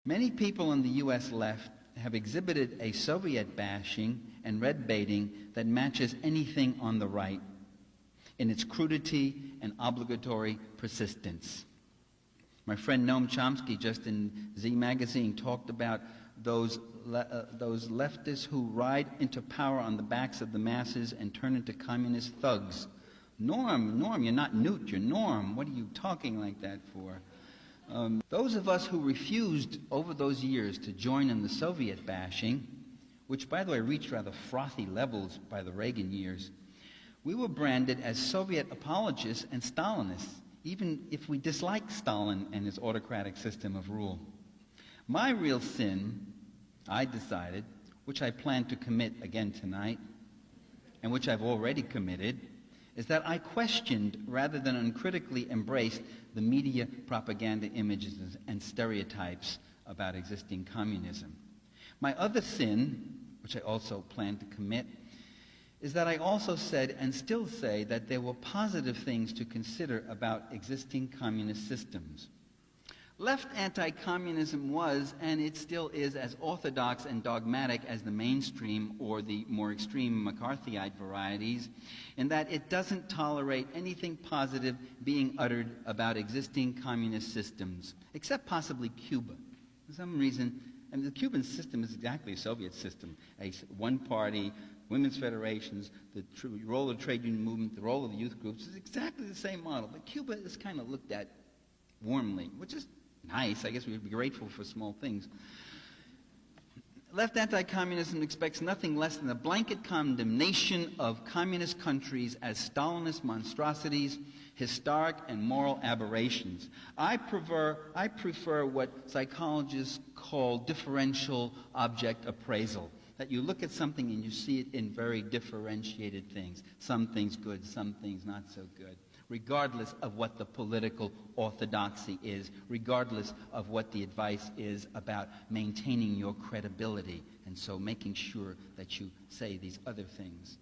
Many people on the U.S. left have exhibited a Soviet bashing and red baiting that matches anything on the right in its crudity and obligatory persistence. My friend Noam Chomsky, just in Z Magazine, talked about those leftists who ride into power on the backs of the masses and turn into communist thugs. Norm, you're not Newt, you're Norm. What are you talking like that for? Those of us who refused over those years to join in the Soviet bashing, which by the way reached rather frothy levels by the Reagan years, we were branded as Soviet apologists and Stalinists, even if we disliked Stalin and his autocratic system of rule. My real sin, I decided, which I plan to commit again tonight, and which I've already committed, is that I questioned rather than uncritically embraced the media propaganda images and stereotypes about existing communism. My other sin, which I also plan to commit, is that I also said and still say that there were positive things to consider about existing communist systems. Left anti-communism was, and it still is, as orthodox and dogmatic as the mainstream or the more extreme McCarthyite varieties, in that it doesn't tolerate anything positive being uttered about existing communist systems, except possibly Cuba. For some reason, the Cuban system is exactly a Soviet system, a one-party, women's federations, the role of the trade union movement, the role of the youth groups is exactly the same model. But Cuba is kind of looked at warmly, which is nice. I guess we would be grateful for small things. Left anti-communism expects nothing less than a blanket condemnation of communist countries as Stalinist monstrosities, historic and moral aberrations. I prefer what psychologists call differential object appraisal. That you look at something and you see it in very differentiated things. Some things good, some things not so good. Regardless of what the political orthodoxy is, regardless of what the advice is about maintaining your credibility, and so making sure that you say these other things.